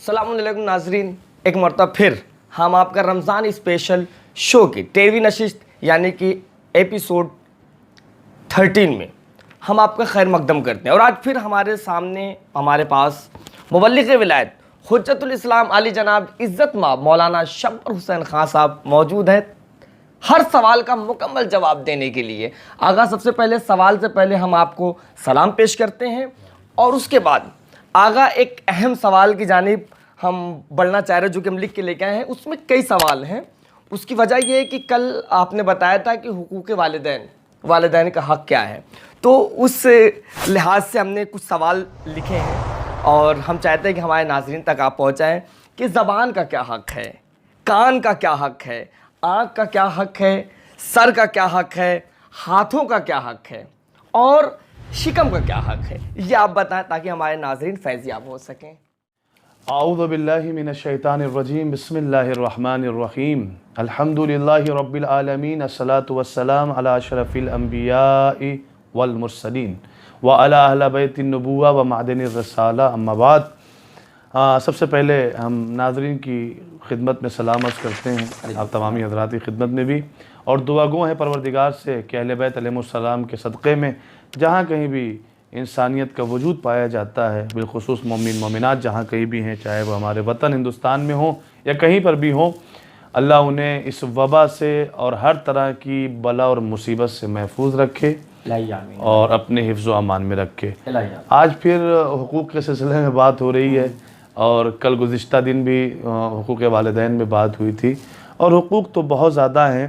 अस्सलामुअलैकुम नाजरीन, एक मरतबा फिर हम आपका रमज़ान स्पेशल शो की टेवी नशिस्त यानी कि एपिसोड 13 में हम आपका खैर मकदम करते हैं। और आज फिर हमारे सामने हमारे पास मुबल्लिग़ विलायत हुज्जतुल इस्लाम आली जनाब इज़्ज़त माब मौलाना शब्बर हुसैन खान साहब मौजूद हैं हर सवाल का मुकम्मल जवाब देने के लिए। आगा सबसे पहले सवाल से पहले हम आपको सलाम पेश करते हैं और उसके बाद आगा एक अहम सवाल की जानिब हम बढ़ना चाह रहे हैं जो कि हम लिख के लेके आए हैं। उसमें कई सवाल हैं। उसकी वजह यह है कि कल आपने बताया था कि हुकूक़ वालिदैन का हक़ क्या है, तो उस लिहाज से हमने कुछ सवाल लिखे हैं और हम चाहते हैं कि हमारे नाज़रीन तक आप पहुँचाएँ कि ज़बान का क्या हक़ है, कान का क्या हक़ है, आँख का क्या हक़ है, सर का क्या हक़ है, हाथों का क्या हक़ है और शिकम का क्या हक़ है। ये आप बताएं ताकि हमारे नाज़रीन फैज़याब हो सकें। आऊज़ु बिल्लाहि मिनश शैतानिर रजीम बिस्मिल्लाहिर रहमानिर रहीम अल्हम्दुलिल्लाहि रब्बिल आलमीन अस्सलातु वस्सलाम अला अशरफिल अंबियाइ वल मुरसलीन व अला अहले बैतिन नबुव्वा व मादनिर रसाला अम्मा बाद। सबसे पहले हम नाज़रीन की खिदमत में सलाम अर्ज़ करते हैं, आप तमामी हज़रात की खिदमत में भी, और दुआ गो हैं परवरदिगार से कि अहले बैत अलैहिमुस्सलाम के सदक़े में जहाँ कहीं भी इंसानियत का वजूद पाया जाता है, बिलखुसूस मोमिन मोमिनात जहाँ कहीं भी हैं, चाहे वो हमारे वतन हिंदुस्तान में हो या कहीं पर भी हो, अल्लाह उन्हें इस वबा से और हर तरह की बला और मुसीबत से महफूज रखे और अपने हिफ्ज़ व अमान में रखे। आज फिर हुकूक़ के सिलसिले में बात हो रही है और कल गुज़िश्ता दिन भी हुकूक़ वालिदैन में बात हुई थी और हुकूक़ तो बहुत ज़्यादा हैं।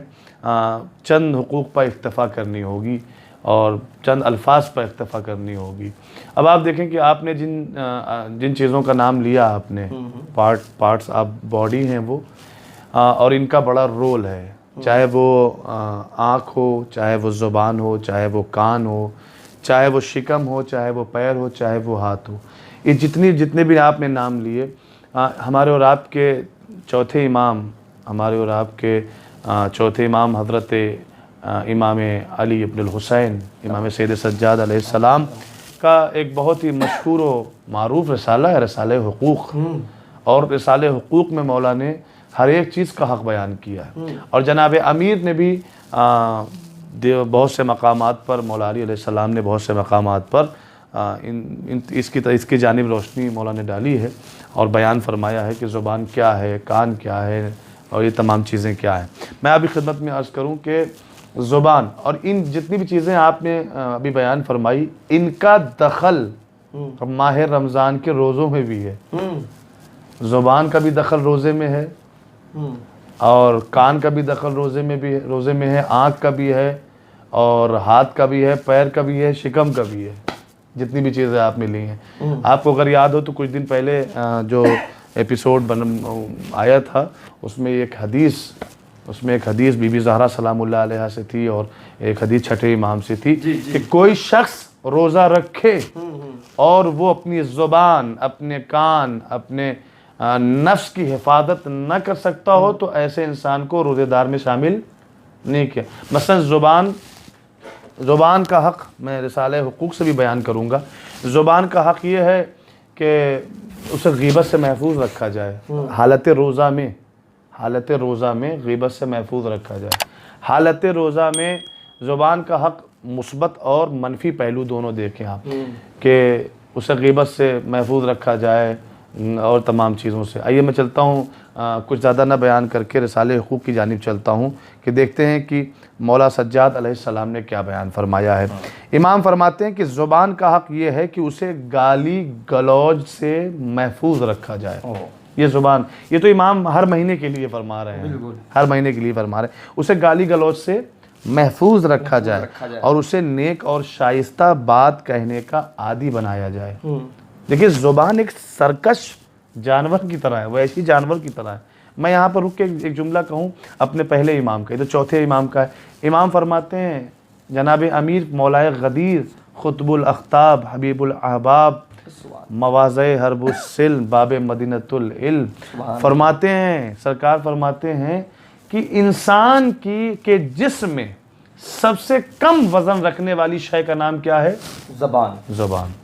चंद हुकूक़ पर इक्तफ़ा करनी होगी और चंद अल्फाज पर इक्तफ़ा करनी होगी। अब आप देखें कि आपने जिन चीज़ों का नाम लिया, आपने पार्ट्स ऑफ बॉडी हैं वो, और इनका बड़ा रोल है, चाहे वो आँख हो, चाहे वो ज़ुबान हो, चाहे वो कान हो, चाहे वो शिकम हो, चाहे वो पैर हो, चाहे वो हाथ हो। ये जितने भी आपने नाम लिए, हमारे और आपके चौथे इमाम हज़रत इमाम अली इब्नुल हुसैन इमाम सैयद सज्जाद अलैहिस्सलाम का एक बहुत ही मशहूर व मारूफ़ रसाला है, रसाले हुकूक़। और रसाले हुकूक़ में मौला ने हर एक चीज़ का हक़ बयान किया है और जनाब अमीर ने भी बहुत से मकामात पर, मौला अली अलैहिस्सलाम ने बहुत से मकामात पर इसकी जानिब रोशनी मौला ने डाली है और बयान फरमाया है कि ज़ुबान क्या है, कान क्या है और ये तमाम चीज़ें क्या हैं। मैं अभी खिदमत में अर्ज़ करूँ कि ज़ुबान और इन जितनी भी चीज़ें आपने अभी बयान फरमाई, इनका दखल माह रमज़ान के रोज़ों में भी है। ज़ुबान का भी दखल रोज़े में है और कान का भी दखल रोज़े में है, आँख का भी है और हाथ का भी है, पैर का भी है, शिकम का भी है। जितनी भी चीज़ें आपने ली हैं, आपको अगर याद हो तो कुछ दिन पहले जो एपिसोड आया था उसमें एक हदीस बीबी ज़हरा सलामुल्लाह अलैहा से थी और एक हदीस छठे इमाम से थी कि कोई शख्स रोज़ा रखे और वो अपनी ज़ुबान, अपने कान, अपने नफ्स की हिफाजत न कर सकता हो तो ऐसे इंसान को रोज़ेदार में शामिल नहीं किया। मसलन ज़ुबान का हक़ मैं रिसाले हुकूक़ से भी बयान करूँगा। ज़ुबान का हक़ ये है कि उसे ग़ीबत से महफूज रखा जाए, हालत रोज़ा में ग़ीबत से महफूज रखा जाए। हालत रोज़ा में ज़ुबान का हक़ मुस्बत और मनफी पहलू दोनों देखें आप, कि उसे ग़ीबत से महफूज रखा जाए और तमाम चीज़ों से। आइए मैं चलता हूँ, कुछ ज़्यादा ना बयान करके रिसाले हुकूक़ की जानिब चलता हूँ कि देखते हैं कि मौला सज्जाद अलैहिस्सलाम ने क्या बयान फरमाया है। इमाम फरमाते हैं कि ज़ुबान का हक़ ये है कि उसे गाली गलौज से महफूज रखा जाए। ये ज़ुबान, ये तो इमाम हर महीने के लिए फरमा रहे हैं, हर महीने के लिए फरमा रहे हैं, उसे गाली गलौज से महफूज रखा जाए और उसे नेक और शाइस्ता बात कहने का आदी बनाया जाए। देखिए, ज़ुबान एक सरकश जानवर की तरह है, वैसी जानवर की तरह है। मैं यहाँ पर रुक के एक जुमला कहूँ अपने पहले इमाम का, ये तो चौथे इमाम का है। इमाम फरमाते हैं, जनाब अमीर मौलाए गदीर खुतबुल अख्ताब हबीबुल अहबाब मवाज़े हरबुस्सिल बाब मदीनतुल इल्म सरकार फरमाते हैं कि इंसान के जिस्म में सबसे कम वज़न रखने वाली शय का नाम क्या है? ज़ुबान।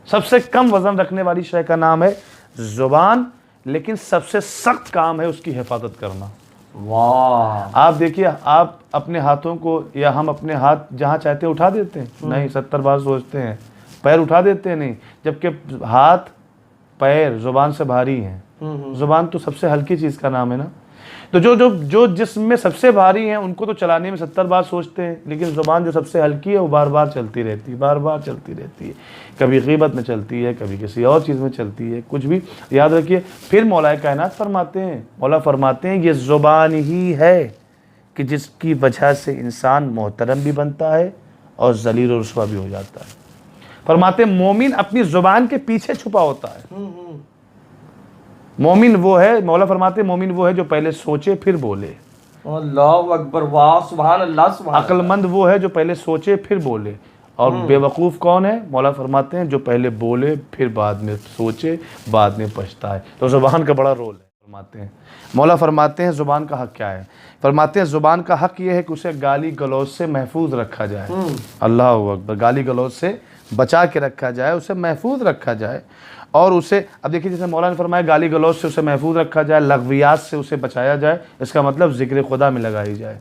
सबसे कम वज़न रखने वाली शय का नाम है ज़ुबान, लेकिन सबसे सख्त काम है उसकी हिफाजत करना। वाह। आप देखिए, आप अपने हाथों को या हम अपने हाथ जहाँ चाहते हैं उठा देते हैं, नहीं 70 बार सोचते हैं। पैर उठा देते हैं, नहीं, जबकि हाथ पैर ज़ुबान से भारी हैं। ज़ुबान तो सबसे हल्की चीज़ का नाम है ना। तो जो जिस्म में सबसे भारी हैं उनको तो चलाने में 70 बार सोचते हैं, लेकिन ज़ुबान जो सबसे हल्की है वो बार बार चलती रहती है, बार बार चलती रहती है। कभी ग़ीबत में चलती है, कभी किसी और चीज़ में चलती है, कुछ भी। याद रखिए, फिर मौलाए कायनात फरमाते हैं, मौला फरमाते हैं, ये ज़ुबान ही है कि जिसकी वजह से इंसान मोहतरम भी बनता है और ज़लील और रुसवा भी हो जाता है। फरमाते हैं मोमिन अपनी ज़ुबान के पीछे छुपा होता है। मोमिन वो है, मौला फरमाते हैं मोमिन वो है जो पहले सोचे फिर बोले। अल्लाहु अकबर, वाह, सुभान अल्लाह, सुभान। अक्लमंद वो है जो पहले सोचे फिर बोले। और बेवकूफ़ कौन है? मौला फरमाते हैं जो पहले बोले फिर बाद में सोचे, बाद में पछताए। तो ज़ुबान का बड़ा रोल है। फरमाते हैं, मौला फरमाते हैं ज़ुबान का हक़ क्या है? फरमाते हैं ज़ुबान का हक़ ये है कि उसे गाली गलौज से महफूज रखा जाए। अल्लाह अकबर, गाली गलौज से बचा के रखा जाए, उसे महफूज रखा जाए। और उसे, अब देखिए जैसे मौला ने फरमाया गाली गलौज से उसे महफूज रखा जाए, लग़वियात से उसे बचाया जाए, इसका मतलब ज़िक्र खुदा में लगाई जाए।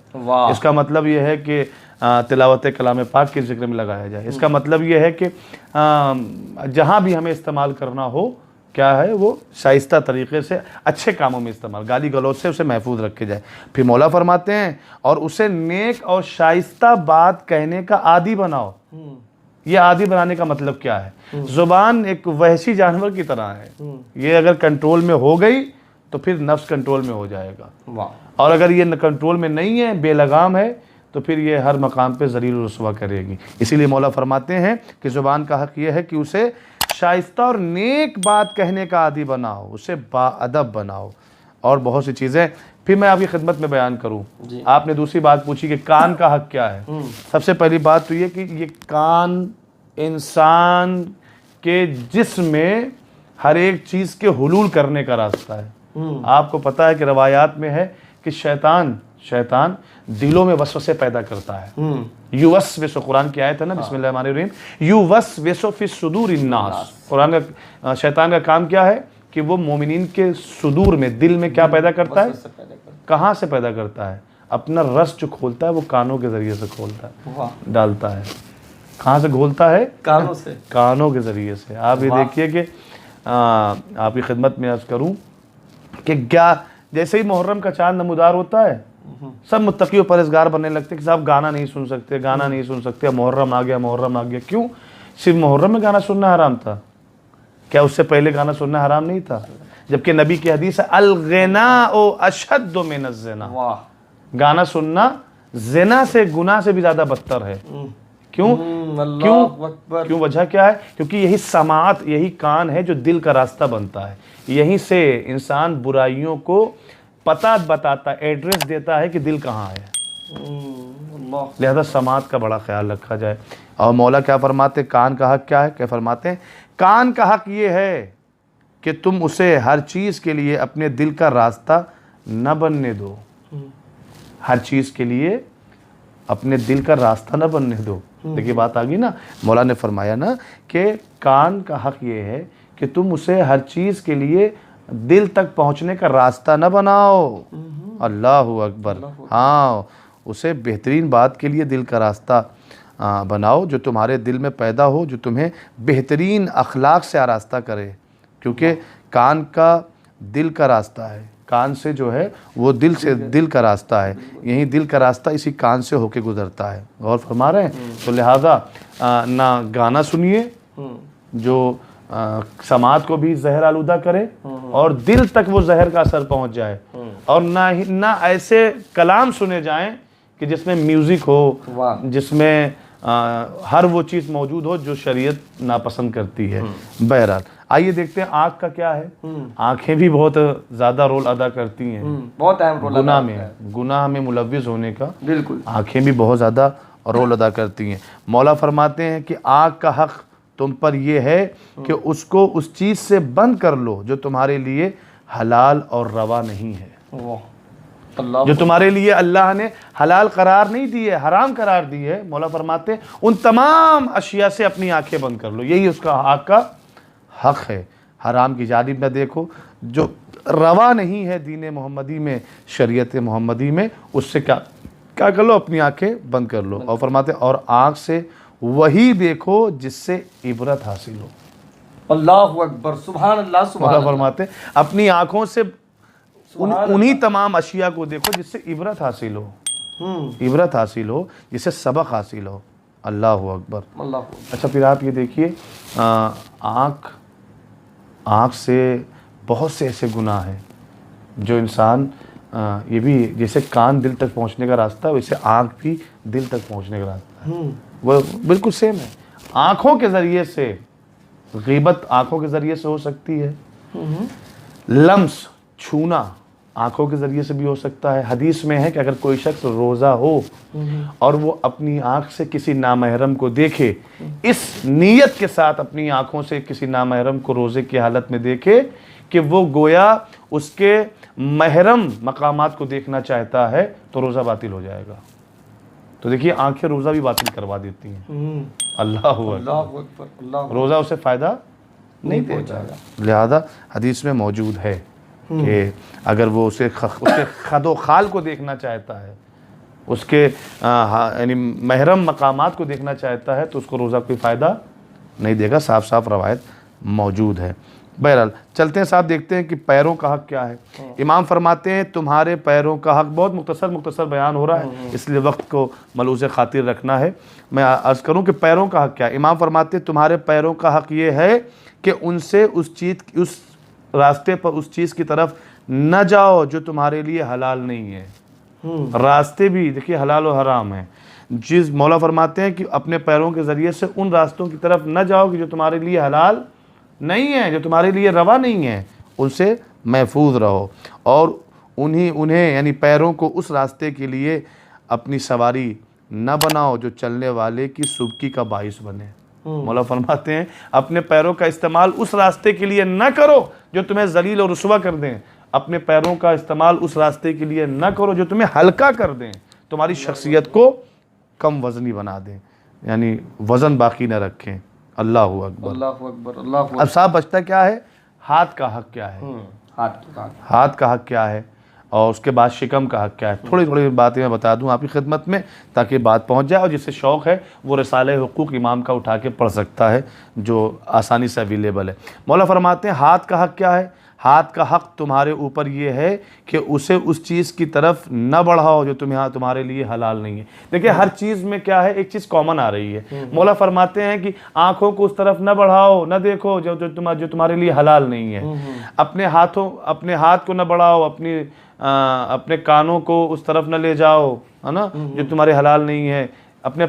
इसका मतलब ये है कि तिलावत कलाम पाक के ज़िक्र में लगाया जाए। इसका मतलब ये है कि जहाँ भी हमें इस्तेमाल करना हो, क्या है वो शाइस्ता तरीक़े से अच्छे कामों में इस्तेमाल, गाली गलौज से उसे महफूज रखे जाए। फिर मौला फरमाते हैं और उसे नेक और शाइस्ता बात कहने का आदी बनाओ। ये आदी बनाने का मतलब क्या है? ज़ुबान एक वहशी जानवर की तरह है। ये अगर कंट्रोल में हो गई तो फिर नफ्स कंट्रोल में हो जाएगा। वाह। और अगर ये कंट्रोल में नहीं है, बेलगाम है, तो फिर ये हर मकाम पे ज़लील रुसवा करेगी। इसीलिए मौला फरमाते हैं कि ज़ुबान का हक़ ये है कि उसे शाइस्ता और नेक बात कहने का आदी बनाओ, उसे बाअदब बनाओ, और बहुत सी चीज़ें फिर मैं आपकी खिदमत में बयान करूं। आपने दूसरी बात पूछी कि कान का हक़ क्या है। सबसे पहली बात तो ये कि ये कान इंसान के जिस्म में हर एक चीज़ के हुलूल करने का रास्ता है। आपको पता है कि रवायात में है कि शैतान दिलों में वसवसे पैदा करता है। युवस्विसु, कुरान की आयत है ना, बिस्मिल्लाहिर्रहमानिर्रहीम, युवस्विसु फी सुदूरिन नास। कुरान का शैतान का काम क्या है कि वो मोमिनीन के सुदूर में, दिल में क्या पैदा करता है? कहाँ से पैदा करता है? अपना रस जो खोलता है वो कानों के ज़रिए से खोलता है, डालता है। कहाँ से खोलता है? कानों से, कानों के ज़रिए से। आप ये देखिए कि आपकी खिदमत में अर्ज़ करूँ कि क्या जैसे ही मुहर्रम का चाँद नमूदार होता है, सब मुत्तकी और परहेज़गार बनने लगते हैं कि साहब गाना नहीं सुन सकते, गाना नहीं सुन सकते, मुहर्रम आ गया, मुहर्रम आ गया। क्यों? सिर्फ मुहर्रम में गाना सुनना हराम था क्या? उससे पहले गाना सुनना हराम नहीं था? जबकि नबी की हदीस है अल-ग़िनाउ अशद्दु मिनज़-ज़िना। गाना सुनना ज़िना से, गुनाह से भी ज़्यादा बदतर है। क्यों? क्यों? वजह क्या है? क्योंकि यही समात, यही कान है जो दिल का रास्ता बनता है। यहीं से इंसान बुराइयों को पता बताता, एड्रेस देता है कि दिल कहाँ है। लिहाजा समात का बड़ा ख्याल रखा जाए। और मौला क्या फरमाते, कान का हक़ क्या है? क्या फरमाते हैं? कान का हक़ ये है कि तुम उसे हर चीज़ के लिए अपने दिल का रास्ता न बनने दो। हर चीज़ के लिए अपने दिल का रास्ता न बनने दो। देखिए बात आ गई ना। मौला ने फरमाया ना कि कान का हक़ ये है कि तुम उसे हर चीज़ के लिए दिल तक पहुँचने का रास्ता न बनाओ। अल्लाहु अकबर। हाँ, उसे बेहतरीन बात के लिए दिल का रास्ता बनाओ, जो तुम्हारे दिल में पैदा हो, जो तुम्हें बेहतरीन अखलाक से आरास्ता करे। क्योंकि कान का दिल का रास्ता है, कान से जो है वो दिल से, दिल का रास्ता है। यही दिल का रास्ता इसी कान से होके गुजरता है। गौर फरमा रहे हैं? तो लिहाजा ना गाना सुनिए जो समात को भी जहर आलूदा करे और दिल तक वो जहर का असर पहुंच जाए, और ना ऐसे कलाम सुने जाएं कि जिसमें म्यूज़िक हो, जिसमें हर वो चीज़ मौजूद हो जो शरीयत नापसंद करती है। बहरहाल आइए देखते हैं आँख का क्या है। आँखें भी बहुत ज़्यादा रोल अदा करती हैं, बहुत अहम रोल गुनाह में मुलव्विस होने का। बिल्कुल, आँखें भी बहुत ज़्यादा रोल अदा करती हैं। मौला फरमाते हैं कि आँख का हक़ तुम पर यह है कि उसको उस चीज़ से बंद कर लो जो तुम्हारे लिए हलाल और रवा नहीं है, जो तुम्हारे लिए अल्लाह ने हलाल करार नहीं दी है, हराम करार दी है। मौला फरमाते हैं उन तमाम अशिया से अपनी आंखें बंद कर लो, यही उसका आँख का हक़ है। हराम की जानिब न देखो, जो रवा नहीं है दीन मोहम्मदी में, शरीयत मोहम्मदी में, उससे क्या क्या कर लो, अपनी आंखें बंद कर लो। और फरमाते और आँख से वही देखो जिससे इबरत हासिल हो। अल्लाहु अकबर, सुभान अल्लाह, सुभान अल्लाह। फरमाते अपनी आंखों से उन्हीं तमाम अशिया को देखो जिससे इबरत हासिल हो, इबरत हासिल हो, जिससे सबक हासिल हो। अल्लाह अकबर, अल्लाह। अच्छा, फिर आप ये देखिए, आँख से बहुत से ऐसे गुनाह हैं जो इंसान, ये भी जैसे कान दिल तक पहुंचने का रास्ता है, वैसे आँख भी दिल तक पहुंचने का रास्ता है। वो बिल्कुल सेम है। आँखों के ज़रिए से गीबत आँखों के ज़रिए से हो सकती है, लम्स छूना आँखों के ज़रिए से भी हो सकता है। हदीस में है कि अगर कोई शख्स रोज़ा हो और वो अपनी आँख से किसी नामहरम को देखे, इस नीयत के साथ अपनी आँखों से किसी नामहरम को रोज़े की हालत में देखे कि वो गोया उसके महरम मकामात को देखना चाहता है, तो रोज़ा बातिल हो जाएगा। तो देखिए, आंखें रोज़ा भी बातिल करवा देती हैं। अल्लाह अकबर, रोज़ा उसे फ़ायदा नहीं देगा। लिहाजा हदीस में मौजूद है कि अगर वो उसके खदो खाल को देखना चाहता है, उसके यानी महरम मकामात को देखना चाहता है, तो उसको रोज़ा कोई फ़ायदा नहीं देगा। साफ साफ रवायत मौजूद है। बहरहाल चलते हैं साहब, देखते हैं कि पैरों का हक़ क्या है। इमाम फरमाते हैं तुम्हारे पैरों का हक़, बहुत मुख्तसर बयान हो रहा है, इसलिए वक्त को मलूज़ खातिर रखना है। मैं अर्ज़ करूं कि पैरों का हक़ क्या है। इमाम फरमाते हैं तुम्हारे पैरों का हक़ ये है कि उनसे उस रास्ते पर, उस चीज़ की तरफ न जाओ जो तुम्हारे लिए हलाल नहीं है। रास्ते भी देखिए हलाल और हराम है। जिस मौला फरमाते हैं कि अपने पैरों के ज़रिए से उन रास्तों की तरफ न जाओ कि जो तुम्हारे लिए हलाल नहीं है, जो तुम्हारे लिए रवा नहीं है, उनसे महफूज रहो। और उन्हें यानी पैरों को उस रास्ते के लिए अपनी सवारी न बनाओ जो चलने वाले की सुबकी का बाइस बने। मौला फरमाते हैं अपने पैरों का इस्तेमाल उस रास्ते के लिए न करो जो तुम्हें जलील और रुसवा कर दें। अपने पैरों का इस्तेमाल उस रास्ते के लिए न करो जो तुम्हें हल्का कर दें, तुम्हारी शख्सियत को कम वजनी बना दें, यानी वज़न बाकी न रखें। अल्लाह अकबर, अल्लाह अकबर, अल्लाह अकबर। अब साहब बचता क्या है, हाथ का हक़ क्या है। हाथ का हक़ क्या है, और उसके बाद शिकम का हक़ क्या है। थोड़ी थोड़ी बातें मैं बता दूं आपकी खिदमत में, ताकि बात पहुंच जाए। और जिससे शौक़ है वो रिसाले हुकूक़ इमाम का उठा के पढ़ सकता है, जो आसानी से अवेलेबल है। मौला फरमाते हैं हाथ का हक़ क्या है। हाथ का हक़ तुम्हारे ऊपर ये है कि उसे उस चीज़ की तरफ न बढ़ाओ जो तुम्हारे लिए हलाल नहीं है। देखिए हर चीज़ में क्या है, एक चीज़ कॉमन आ रही है। मौला फरमाते हैं कि आँखों को उस तरफ न बढ़ाओ, न देखो जो तुम्हारे लिए हलाल नहीं है। अपने हाथ को न बढ़ाओ, अपने कानों को उस तरफ न ले जाओ, है ना, जो तुम्हारे हलाल नहीं है। अपने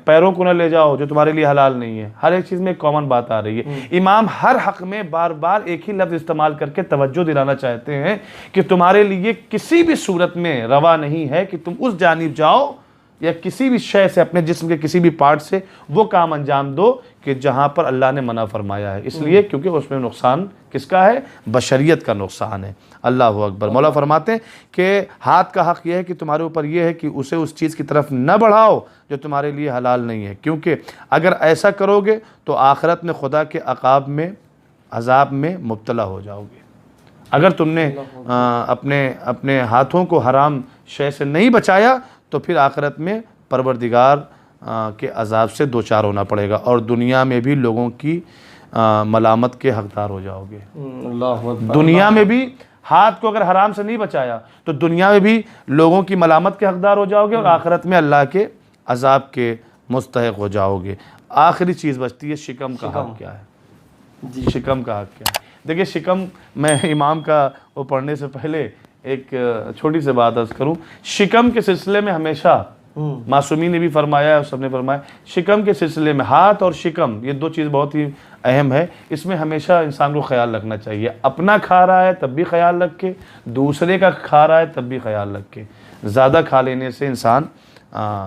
पैरों को न ले जाओ जो तुम्हारे लिए हलाल नहीं है। हर एक चीज़ में कॉमन बात आ रही है। इमाम हर हक़ में बार बार एक ही लफ्ज़ इस्तेमाल करके तवज्जो दिलाना चाहते हैं कि तुम्हारे लिए किसी भी सूरत में रवा नहीं है कि तुम उस जानिब जाओ या किसी भी शय से, अपने जिस्म के किसी भी पार्ट से वो काम अंजाम दो कि जहाँ पर अल्लाह ने मना फरमाया है। इसलिए क्योंकि उसमें नुकसान किसका है, बशरियत का नुकसान है। अल्लाह अकबर। मौला फरमाते हैं कि हाथ का हक़ यह है कि तुम्हारे ऊपर यह है कि उसे उस चीज़ की तरफ न बढ़ाओ जो तुम्हारे लिए हलाल नहीं है, क्योंकि अगर ऐसा करोगे तो आखिरत में खुदा के अकाब में, अजाब में मुब्तला हो जाओगे। अगर तुमने अपने हाथों को हराम शय से नहीं बचाया तो फिर आखिरत में परवरदिगार के अजाब से दो चार होना पड़ेगा, और दुनिया में भी लोगों की मलामत के हकदार हो जाओगे। दुनिया में भी हाथ को अगर हराम से नहीं बचाया तो दुनिया में भी लोगों की मलामत के हकदार हो जाओगे, और आखिरत में अल्लाह के अजाब के मुस्तहिक हो जाओगे। आखिरी चीज़ बचती है, शिकम का हक़ क्या है। शिकम का हक़ क्या है। देखिए शिकम, मैं इमाम का वो पढ़ने से पहले एक छोटी सी बात अर्ज़ करूँ। शिकम के सिलसिले में हमेशा मासूमी ने भी फरमाया है, सबने फरमाया, शिकम के सिलसिले में हाथ और शिकम ये दो चीज़ बहुत ही अहम है। इसमें हमेशा इंसान को ख्याल रखना चाहिए। अपना खा रहा है तब भी ख्याल रखे, दूसरे का खा रहा है तब भी ख्याल रखे। ज़्यादा खा लेने से इंसान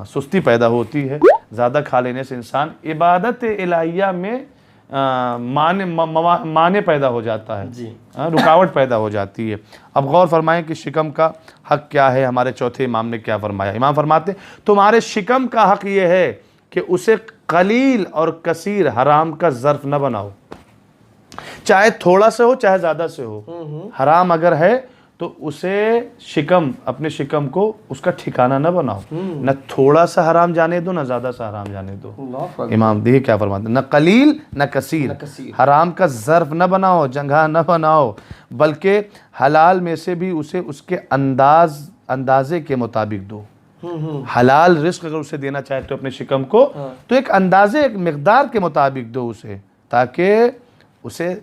सुस्ती पैदा होती है, ज़्यादा खा लेने से इंसान इबादत इलाहिया में माने पैदा हो जाता है जी, रुकावट पैदा हो जाती है। अब गौर फरमाएं कि शिकम का हक़ क्या है। हमारे चौथे इमाम ने क्या फरमाया। इमाम फरमाते तुम्हारे शिकम का हक़ ये है कि उसे कलील और कसीर हराम का ज़र्फ़ न बनाओ। चाहे थोड़ा से हो चाहे ज़्यादा से हो, हराम अगर है तो उसे शिकम, अपने शिकम को उसका ठिकाना न बनाओ। न थोड़ा सा हराम जाने दो, न ज़्यादा सा हराम जाने दो। इमाम देखिए क्या फरमाते हैं, न कलील न कसीर, हराम का ज़र्फ न बनाओ, जंघा न बनाओ, बल्कि हलाल में से भी उसे उसके अंदाजे के मुताबिक दो। हलाल रिस्क अगर उसे देना चाहे तो अपने शिकम को तो एक अंदाजे, एक मिकदार के मुताबिक दो उसे, ताकि उसे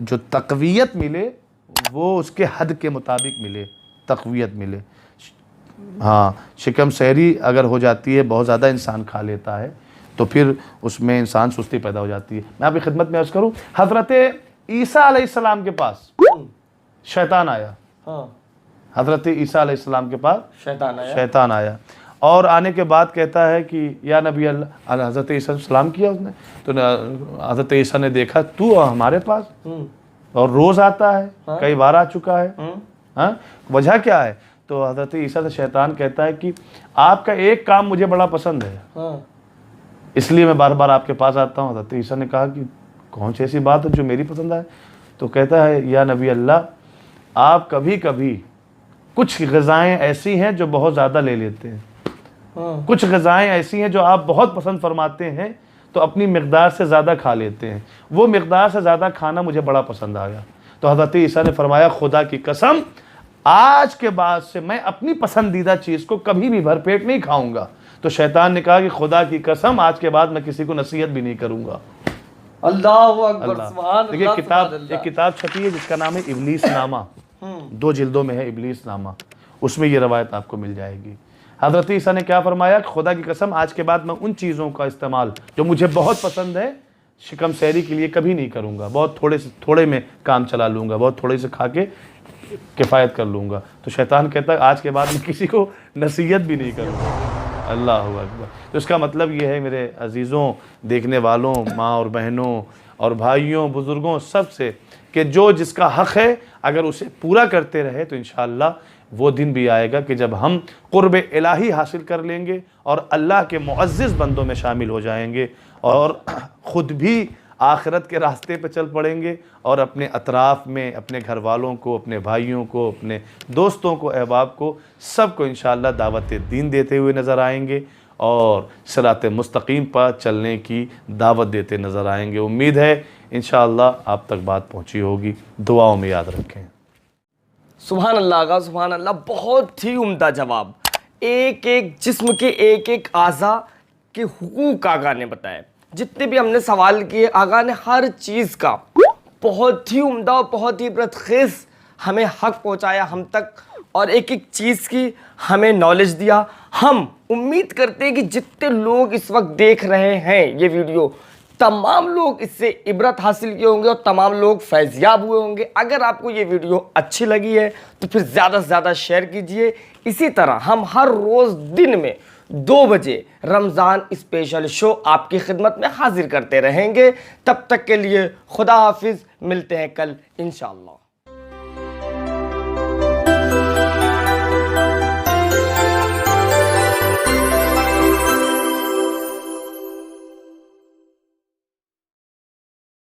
जो तक़वियत मिले वो उसके हद के मुताबिक मिले, तक़वियत मिले। हाँ, शिकम सहरी अगर हो जाती है, बहुत ज़्यादा इंसान खा लेता है, तो फिर उसमें इंसान सुस्ती पैदा हो जाती है। मैं आपकी खिदमत में अर्ज़ करूँ, हज़रत ईसा अलैहिस्सलाम के पास शैतान आया। हज़रत ईसा अलैहिस्सलाम के पास शैतान आया और आने के बाद कहता है कि या नबी अल्लाह, हज़रत ईसा सलाम किया उसने, तो हज़रत ईसा ने देखा तू हमारे पास और रोज़ आता है, कई बार आ चुका है, हाँ, वजह क्या है? तो हज़रत ईसा से शैतान कहता है कि आपका एक काम मुझे बड़ा पसंद है, इसलिए मैं बार बार आपके पास आता हूँ। हज़रत ईसा ने कहा कि कौन सी ऐसी बात है जो मेरी पसंद है? तो कहता है या नबी अल्लाह, आप कभी कभी कुछ ग़िज़ाएँ ऐसी हैं जो बहुत ज़्यादा ले लेते हैं, कुछ ग़िज़ाएँ ऐसी हैं जो आप बहुत पसंद फरमाते हैं तो अपनी मिक़दार से ज़्यादा खा लेते हैं, वो मिक़दार से ज़्यादा खाना मुझे बड़ा पसंद आ गया। तो हज़रत ईसा ने फरमाया खुदा की कसम, आज के बाद से मैं अपनी पसंदीदा चीज़ को कभी भी भरपेट नहीं खाऊंगा। तो शैतान ने कहा कि खुदा की कसम, आज के बाद मैं किसी को नसीहत भी नहीं करूंगा। अल्लाहु अकबर, सुभान देखिए अल्लाह। एक किताब छपी है जिसका नाम है इब्लीस नामा, 2 जिल्दों में है इब्लीस नामा, उसमें ये रवायत आपको मिल जाएगी। हज़रत ईसा ने क्या फरमाया, खुदा की कसम आज के बाद मैं उन चीज़ों का इस्तेमाल जो मुझे बहुत पसंद है शिकम सहरी के लिए कभी नहीं करूँगा, बहुत थोड़े में काम चला लूँगा, बहुत थोड़े से खा के किफ़ायत कर लूँगा। तो शैतान कहता है आज के बाद मैं किसी को नसीहत भी नहीं करूँगा। अल्लाह अकबर। तो इसका मतलब ये है मेरे अजीज़ों, देखने वालों, माँ और बहनों और भाइयों, बुज़ुर्गों, सब से, कि जो जिसका हक़ है अगर उसे पूरा करते रहे तो इंशाअल्लाह वो दिन भी आएगा कि जब हम क़ुर्ब इलाही हासिल कर लेंगे और अल्लाह के मुअज़्ज़िज़ बंदों में शामिल हो जाएंगे और ख़ुद भी आखिरत के रास्ते पर चल पड़ेंगे और अपने अतराफ़ में अपने घर वालों को, अपने भाइयों को, अपने दोस्तों को, अहबाब को, सबको इंशाअल्लाह दावत दीन देते हुए नज़र आएंगे और सिरात मुस्तकीम पर चलने की दावत देते नज़र आएंगे। उम्मीद है इंशाअल्लाह आप तक बात पहुँची होगी। दुआओं में याद रखें। सुभान अल्लाह का, सुभान अल्लाह, बहुत ही उम्दा जवाब। एक एक जिस्म के एक एक आज़ा के हुकूक आगा ने बताए, जितने भी हमने सवाल किए आगा ने हर चीज़ का बहुत ही उम्दा और बहुत ही इबरतखेज़ हमें हक़ पहुँचाया हम तक और एक एक चीज़ की हमें नॉलेज दिया। हम उम्मीद करते हैं कि जितने लोग इस वक्त देख रहे हैं ये वीडियो, तमाम लोग इससे इबरत हासिल किए होंगे और तमाम लोग फैज़याब हुए होंगे। अगर आपको ये वीडियो अच्छी लगी है तो फिर ज़्यादा से ज़्यादा शेयर कीजिए। इसी तरह हम हर रोज़ दिन में 2 बजे रमज़ान स्पेशल शो आपकी खिदमत में हाजिर करते रहेंगे। तब तक के लिए खुदा हाफिज़, मिलते हैं कल इंशाअल्लाह।